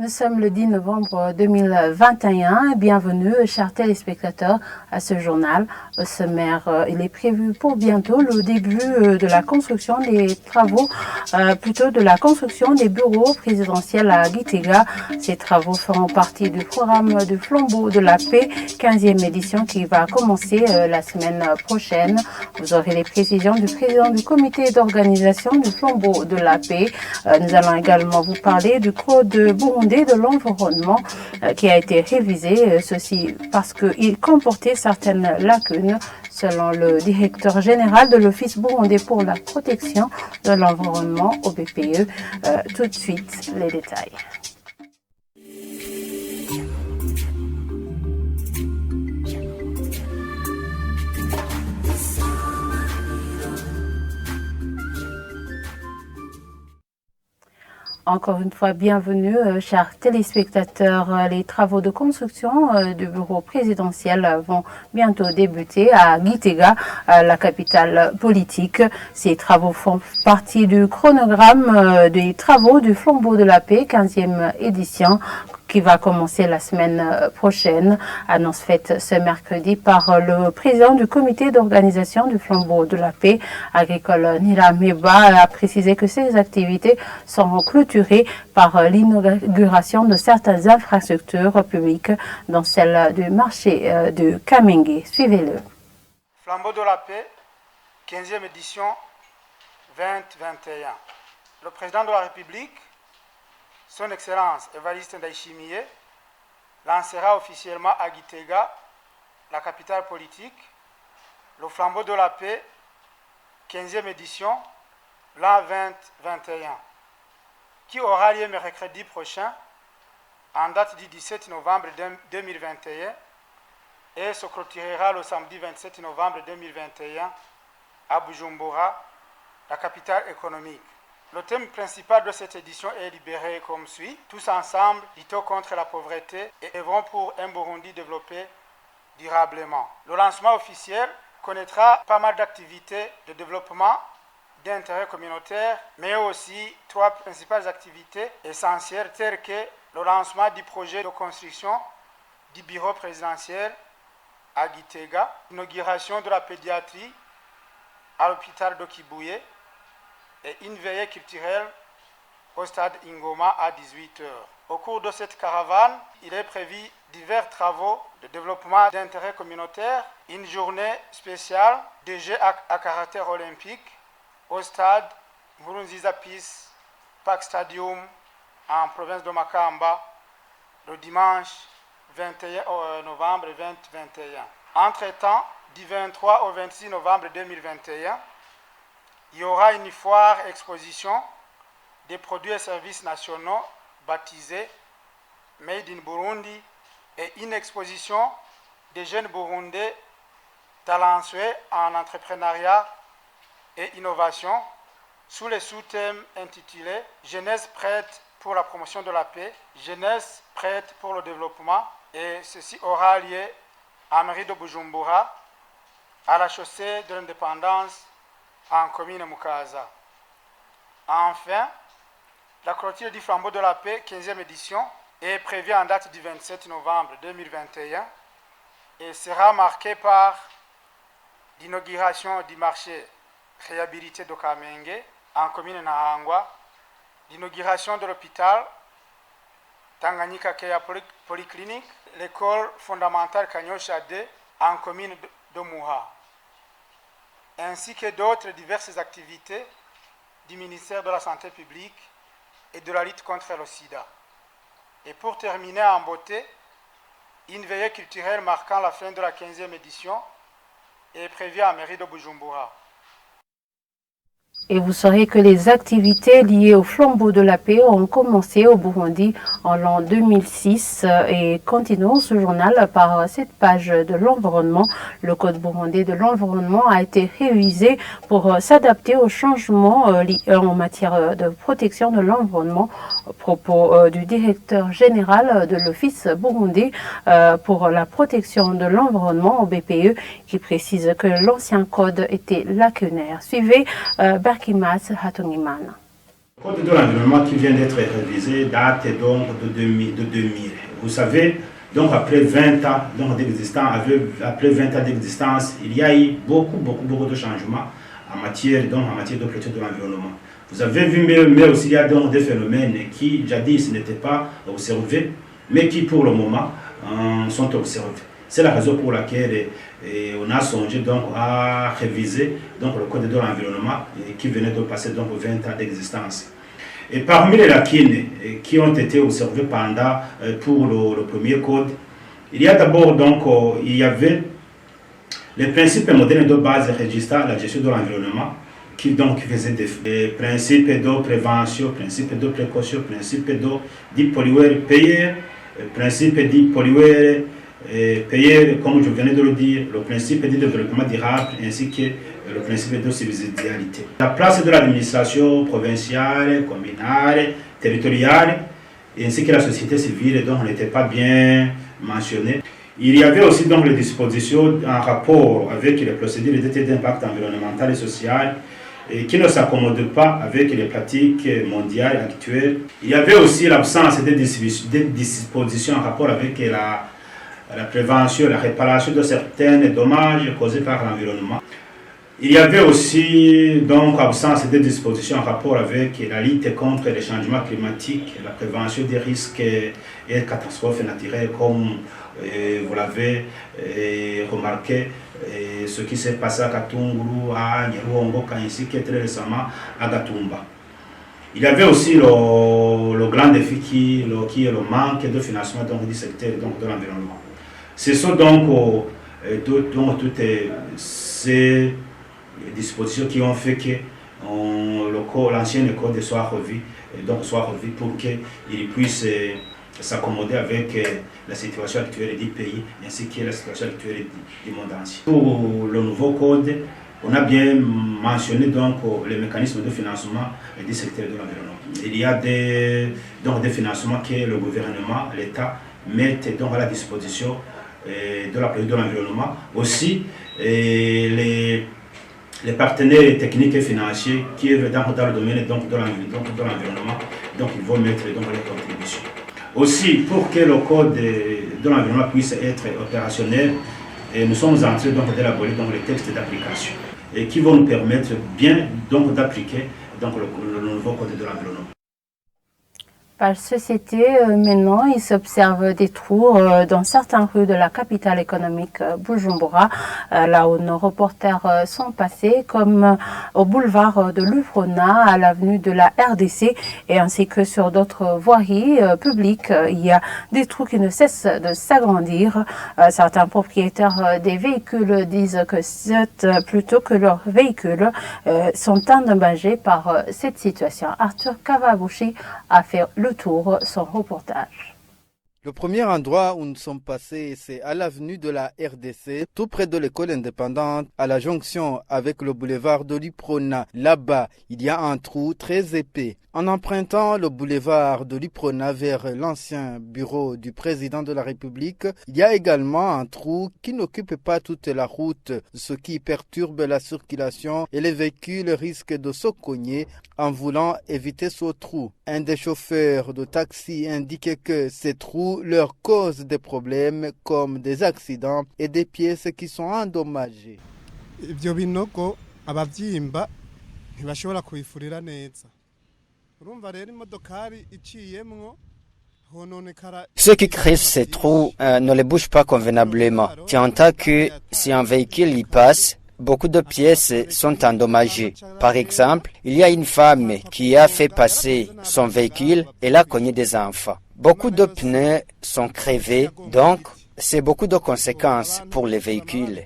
Nous sommes le 10 novembre 2021. Bienvenue, chers téléspectateurs, à ce journal. Au sommaire, il est prévu pour bientôt le début de la construction des travaux, de la construction des bureaux présidentiels à Gitega. Ces travaux feront partie du programme du Flambeau de la Paix, 15e édition, qui va commencer la semaine prochaine. Vous aurez les précisions du président du comité d'organisation du Flambeau de la Paix. Nous allons également vous parler du Code burundais de l'environnement qui a été révisé, ceci parce qu'il comportait certaines lacunes, selon le directeur général de l'Office burundais pour la protection de l'environnement au BPE. Tout de suite, les détails. Encore une fois, bienvenue, chers téléspectateurs. Les travaux de construction du bureau présidentiel vont bientôt débuter à Gitega, la capitale politique. Ces travaux font partie du chronogramme des travaux du Flambeau de la Paix, 15e édition, qui va commencer la semaine prochaine. Annonce faite ce mercredi par le président du comité d'organisation du Flambeau de la Paix agricole, Nira Meba, a précisé que ces activités sont clôturées par l'inauguration de certaines infrastructures publiques, dont celle du marché de Kamenge. Suivez-le. Flambeau de la Paix, 15e édition 2021. Le président de la République, Son Excellence Evariste Ndayishimiye, lancera officiellement à Gitega, la capitale politique, le Flambeau de la Paix, 15e édition, l'an 2021, qui aura lieu mercredi prochain, en date du 17 novembre 2021, et se clôturera le samedi 27 novembre 2021 à Bujumbura, la capitale économique. Le thème principal de cette édition est libéré comme suit. Tous ensemble, luttons contre la pauvreté et œuvrons pour un Burundi développé durablement. Le lancement officiel connaîtra pas mal d'activités de développement d'intérêt communautaire, mais aussi trois principales activités essentielles telles que le lancement du projet de construction du bureau présidentiel à Gitega, l'inauguration de la pédiatrie à l'hôpital de Kibuye, et une veillée culturelle au stade Ingoma à 18h. Au cours de cette caravane, il est prévu divers travaux de développement d'intérêt communautaire, une journée spéciale de jeux à caractère olympique au stade Nkurunziza Peace Park Stadium en province de Makamba le dimanche 21 novembre 2021. Entre-temps, du 23 au 26 novembre 2021, il y aura une foire exposition des produits et services nationaux baptisée Made in Burundi et une exposition des jeunes burundais talentueux en entrepreneuriat et innovation sous le sous-thème intitulé Jeunesse prête pour la promotion de la paix, jeunesse prête pour le développement, et ceci aura lieu à mairie de Bujumbura, à la chaussée de l'Indépendance, en commune Mukaza. Enfin, la clôture du Flambeau de la Paix, 15e édition, est prévue en date du 27 novembre 2021 et sera marquée par l'inauguration du marché réhabilité de Kamenge en commune Nahangwa, l'inauguration de l'hôpital Tanganyika Keya Polyclinique, l'école fondamentale Kanyosha 2 en commune de Muha, ainsi que d'autres diverses activités du ministère de la Santé publique et de la lutte contre le sida. Et pour terminer en beauté, une veillée culturelle marquant la fin de la 15e édition est prévue à la mairie de Bujumbura. Et vous saurez que les activités liées au Flambeau de la Paix ont commencé au Burundi en l'an 2006 et continuons ce journal par cette page de l'environnement. Le Code burundais de l'environnement a été révisé pour s'adapter aux changements en matière de protection de l'environnement. Au propos du directeur général de l'Office burundais pour la protection de l'environnement au BPE qui précise que l'ancien code était lacunaire. Suivez Berkimas Hatungimana. Le code de l'environnement qui vient d'être révisé date donc de 2000. Vous savez, donc après 20 ans d'existence, il y a eu beaucoup de changements en matière de protection de l'environnement. Vous avez vu, mais aussi il y a donc des phénomènes qui jadis n'étaient pas observés, mais qui pour le moment sont observés. C'est la raison pour laquelle on a songé donc à réviser donc le code de l'environnement qui venait de passer donc 20 ans d'existence. Et parmi les lacunes qui ont été observées pour le premier code, il y a d'abord donc il y avait les principes modernes de base régissant la gestion de l'environnement qui faisaient des principes de prévention, principes de précaution, principes de pollueur-payeur, principe dit pollueur payer, comme je venais de le dire, le principe du développement durable ainsi que le principe de subsidiarité. La place de l'administration provinciale, communale, territoriale, ainsi que la société civile donc n'était pas bien mentionnée. Il y avait aussi donc les dispositions en rapport avec les procédures d'études d'impact environnemental et social et qui ne s'accommodent pas avec les pratiques mondiales actuelles. Il y avait aussi l'absence des dispositions en rapport avec la prévention, la réparation de certains dommages causés par l'environnement. Il y avait aussi donc absence de dispositions en rapport avec la lutte contre les changements climatiques, la prévention des risques et catastrophes naturelles, comme vous l'avez remarqué, ce qui s'est passé à Katunguru, à Nyaruongo, ainsi que très récemment à Gatumba. Il y avait aussi le grand défi qui est le manque de financement du secteur de l'environnement. Ce sont donc toutes ces dispositions qui ont fait que l'ancienne code soit revue pour qu'il puisse s'accommoder avec la situation actuelle du pays ainsi que la situation actuelle du monde entier. Pour le nouveau code, on a bien mentionné donc les mécanismes de financement du secteur de l'environnement. Il y a des financements que le gouvernement, l'État mettent donc à la disposition de la politique de l'environnement. Aussi, les partenaires techniques et financiers qui œuvrent dans le domaine de l'environnement, donc ils vont mettre donc les contributions. Aussi, pour que le code de l'environnement puisse être opérationnel, nous sommes en train d'élaborer les textes d'application et qui vont nous permettre bien d'appliquer le nouveau code de l'environnement. Par société, maintenant, il s'observe des trous dans certaines rues de la capitale économique Bujumbura, là où nos reporters sont passés, comme au boulevard de l'Ufrona, à l'avenue de la RDC, et ainsi que sur d'autres voiries publiques. Il y a des trous qui ne cessent de s'agrandir. Certains propriétaires des véhicules disent que c'est plutôt que leurs véhicules sont endommagés par cette situation. Arthur Kavabushi a fait le tour, son reportage. Le premier endroit où nous sommes passés, c'est à l'avenue de la RDC, tout près de l'école indépendante, à la jonction avec le boulevard de l'Uprona. Là-bas, il y a un trou très épais. En empruntant le boulevard de l'Uprona vers l'ancien bureau du président de la République, il y a également un trou qui n'occupe pas toute la route, ce qui perturbe la circulation et les véhicules risquent de se cogner en voulant éviter ce trou. Un des chauffeurs de taxi indiquait que ces trous leur causent des problèmes comme des accidents et des pièces qui sont endommagées. Ibyo binogo abavyimba ntibashobora kubifurira neza. Urumva rero imodokari iciyemwo. Ceux qui créent ces trous ne les bougent pas convenablement. Tant que si un véhicule y passe, beaucoup de pièces sont endommagées. Par exemple, il y a une femme qui a fait passer son véhicule et l'a cogné des enfants. Beaucoup de pneus sont crevés, donc c'est beaucoup de conséquences pour les véhicules.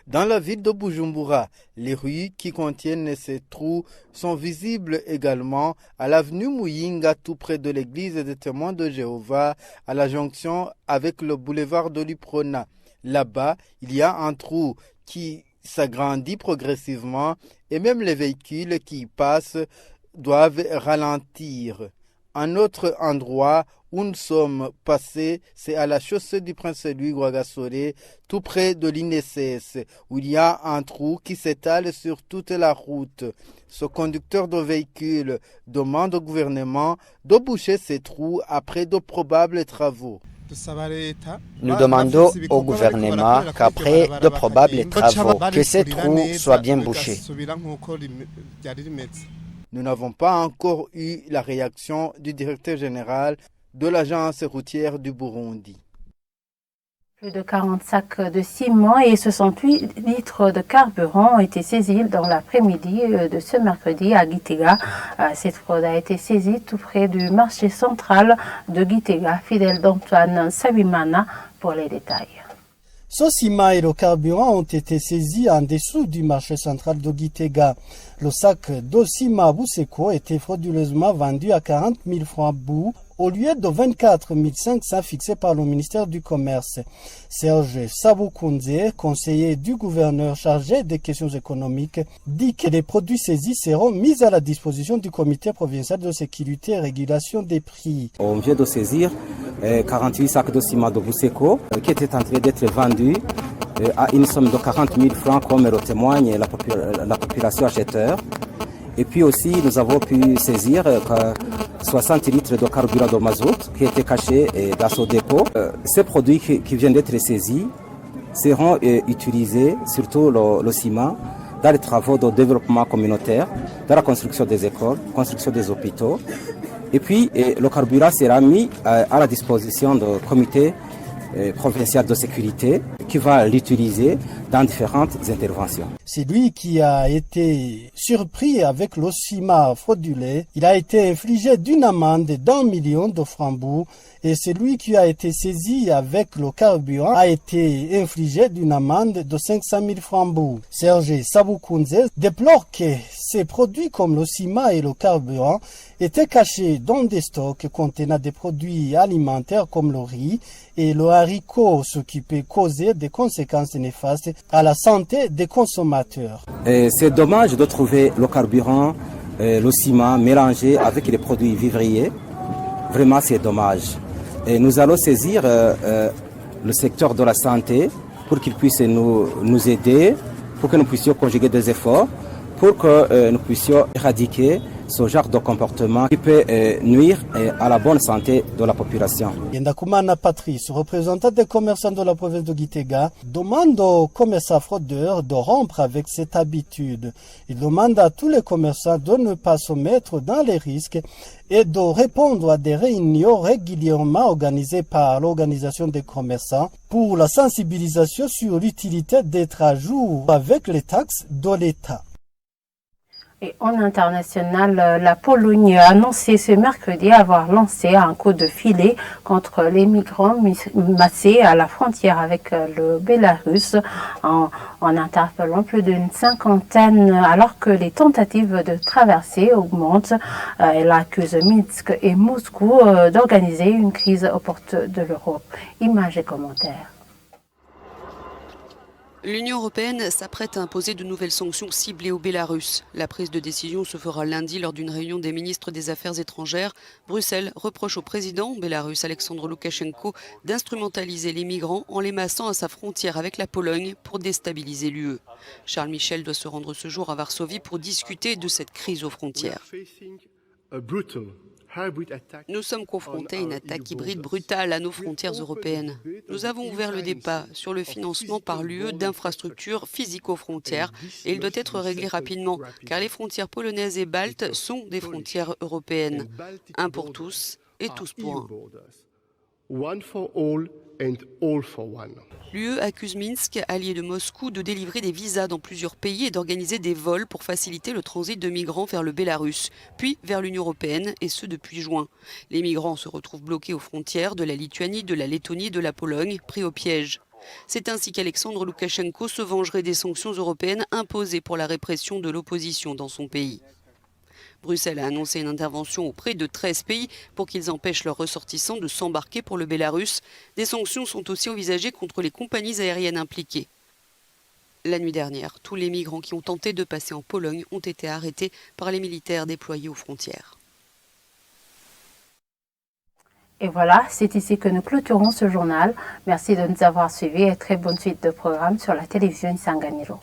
Dans la ville de Bujumbura, les rues qui contiennent ces trous sont visibles également à l'avenue Muyinga, tout près de l'église des témoins de Jéhovah, à la jonction avec le boulevard de l'Uprona. Là-bas, il y a un trou qui s'agrandit progressivement et même les véhicules qui y passent doivent ralentir. Un autre endroit où nous sommes passés, c'est à la chaussée du Prince-Louis Guagasore, tout près de l'INSS, où il y a un trou qui s'étale sur toute la route. Ce conducteur de véhicule demande au gouvernement de boucher ces trous après de probables travaux. Nous demandons au gouvernement qu'après de probables travaux, que ces trous soient bien bouchés. Nous n'avons pas encore eu la réaction du directeur général de l'agence routière du Burundi. Plus de 40 sacs de ciment et 68 litres de carburant ont été saisis dans l'après-midi de ce mercredi à Gitega. Cette fraude a été saisie tout près du marché central de Gitega. Fidèle d'Antoine Sabimana pour les détails. Ce ciment et le carburant ont été saisis en dessous du marché central de Gitega. Le sac de ciment Bousseko était frauduleusement vendu à 40 000 francs bout au lieu de 24 500 fixés par le ministère du Commerce. Serge Saboukounze, conseiller du gouverneur chargé des questions économiques, dit que les produits saisis seront mis à la disposition du comité provincial de sécurité et régulation des prix. On vient de saisir 48 sacs de ciment de Bousseko qui étaient en train d'être vendus à une somme de 40 000 francs comme le témoigne la population acheteur. Et puis aussi, nous avons pu saisir 60 litres de carburant de mazout qui étaient cachés dans ce dépôt. Ces produits qui viennent d'être saisis seront utilisés, surtout le ciment, dans les travaux de développement communautaire, dans la construction des écoles, construction des hôpitaux. Et puis, le carburant sera mis à la disposition du comité provincial de sécurité qui va l'utiliser dans différentes interventions. C'est lui qui a été surpris avec le ciment frauduleux. Il a été infligé d'une amende d'1 million de francs bout et celui qui a été saisi avec le carburant a été infligé d'une amende de 500 000 francs bout. Serge Saboukounze déplore que ces produits comme le ciment et le carburant étaient cachés dans des stocks contenant des produits alimentaires comme le riz et le haricot, ce qui peut causer des conséquences néfastes à la santé des consommateurs. C'est dommage de trouver le carburant, le ciment mélangé avec les produits vivriers. Vraiment, c'est dommage. Et nous allons saisir le secteur de la santé pour qu'il puisse nous aider, pour que nous puissions conjuguer des efforts, pour que nous puissions éradiquer ce genre de comportement qui peut nuire à la bonne santé de la population. Yendakumana Patrice, représentant des commerçants de la province de Gitega, demande aux commerçants fraudeurs de rompre avec cette habitude. Il demande à tous les commerçants de ne pas se mettre dans les risques et de répondre à des réunions régulièrement organisées par l'organisation des commerçants pour la sensibilisation sur l'utilité d'être à jour avec les taxes de l'État. Et en international, la Pologne a annoncé ce mercredi avoir lancé un coup de filet contre les migrants massés à la frontière avec le Bélarus en interpellant plus d'une cinquantaine alors que les tentatives de traversée augmentent. Elle accuse Minsk et Moscou d'organiser une crise aux portes de l'Europe. Images et commentaires. L'Union européenne s'apprête à imposer de nouvelles sanctions ciblées au Bélarus. La prise de décision se fera lundi lors d'une réunion des ministres des Affaires étrangères. Bruxelles reproche au président bélarus Alexandre Loukachenko d'instrumentaliser les migrants en les massant à sa frontière avec la Pologne pour déstabiliser l'UE. Charles Michel doit se rendre ce jour à Varsovie pour discuter de cette crise aux frontières. Nous sommes confrontés à une attaque hybride brutale à nos frontières européennes. Nous avons ouvert le débat sur le financement par l'UE d'infrastructures physico-frontières et il doit être réglé rapidement car les frontières polonaises et baltes sont des frontières européennes. Un pour tous et tous pour un. L'UE accuse Minsk, allié de Moscou, de délivrer des visas dans plusieurs pays et d'organiser des vols pour faciliter le transit de migrants vers le Bélarus, puis vers l'Union européenne, et ce depuis juin. Les migrants se retrouvent bloqués aux frontières de la Lituanie, de la Lettonie et de la Pologne, pris au piège. C'est ainsi qu'Alexandre Loukachenko se vengerait des sanctions européennes imposées pour la répression de l'opposition dans son pays. Bruxelles a annoncé une intervention auprès de 13 pays pour qu'ils empêchent leurs ressortissants de s'embarquer pour le Bélarus. Des sanctions sont aussi envisagées contre les compagnies aériennes impliquées. La nuit dernière, tous les migrants qui ont tenté de passer en Pologne ont été arrêtés par les militaires déployés aux frontières. Et voilà, c'est ici que nous clôturons ce journal. Merci de nous avoir suivis et très bonne suite de programmes sur la télévision Isanganiro.